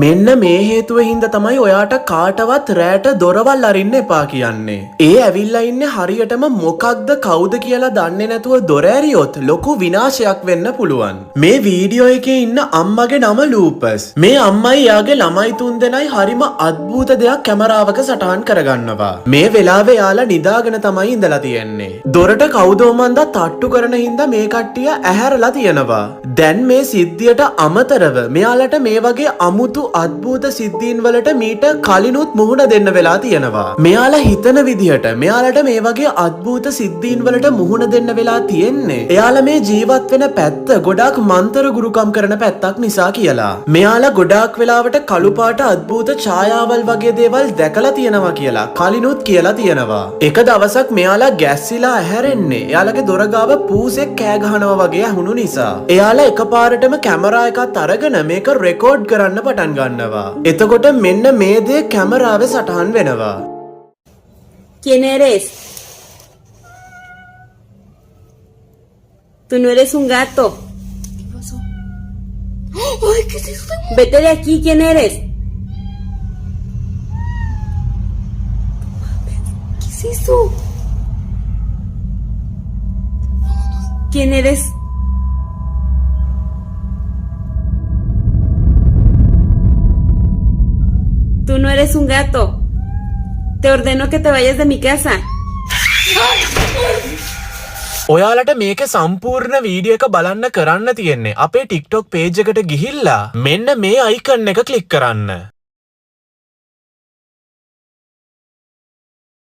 මෙන්න මේ හේතුව හින්දා තමයි ඔයාට කාටවත් රැට දොරවල් අරින්න එපා කියන්නේ. ඒ ඇවිල්ලා ඉන්නේ හරියටම මොකක්ද කවුද කියලා දන්නේ නැතුව දොර ඇරියොත් ලොකු විනාශයක් වෙන්න පුළුවන්. මේ වීඩියෝ එකේ ඉන්න අම්මගේ නම ලූපස්. මේ අම්මයි යාගේ ළමයි තුන්දෙනයි හරිම අద్භූත දෙයක් කැමරාවක සටහන් කරගන්නවා. මේ වෙලාවේ යාලා නිදාගෙන තමයි ඉඳලා තියෙන්නේ. දොරට කවුදෝ මන්දා තට්ටු කරන හින්දා මේ කට්ටිය ඇහැරලා තියෙනවා. දැන් මේ සිද්ධියට අමතරව මෙයාලට මේ වගේ අමුතු අద్භූත සිද්ධීන් වලට මීට කලිනුත් මුහුණ දෙන්න වෙලා තියෙනවා. මෙයාලා හිතන විදිහට මෙයාලට මේ වගේ අద్භූත සිද්ධීන් වලට මුහුණ දෙන්න වෙලා තියෙන්නේ එයාලා මේ ජීවත් වෙන පැත්ත ගොඩාක් මන්තර ගුරුකම් කරන පැත්තක් නිසා කියලා. මෙයාලා ගොඩාක් වෙලාවට කළු පාට අద్භූත ඡායාවල් වගේ දේවල් දැකලා තියෙනවා කියලා කලිනුත් කියලා තියෙනවා. එක දවසක් මෙයාලා ගැස්සිලා ඇහැරෙන්නේ එයාලගේ දොර ගාව පූසෙක් කෑ ගහනවා වගේ ඇහුණු නිසා. එයාලා එකපාරටම කැමරා එකත් අරගෙන මේක රෙකෝඩ් කරන්න පටන් ගන්නවා. එතකොට මෙන්න මේ දේ කැමරාවේ සටහන් වෙනවා. ¿Quién eres? Tú no eres un gato. ¿Qué pasó? ¡Ay, qué es esto! Vete de aquí, ¿quién eres? ¿Qué es eso? ¿Quién eres? Tú no eres un gato. Te ordeno que te vayas de mi casa. ඔයාලට මේක සම්පූර්ණ video එක බලන්න කරන්න තියෙන්නේ අපේ TikTok page එකට ගිහිල්ලා මෙන්න මේ icon එක ක්ලික් කරන්න.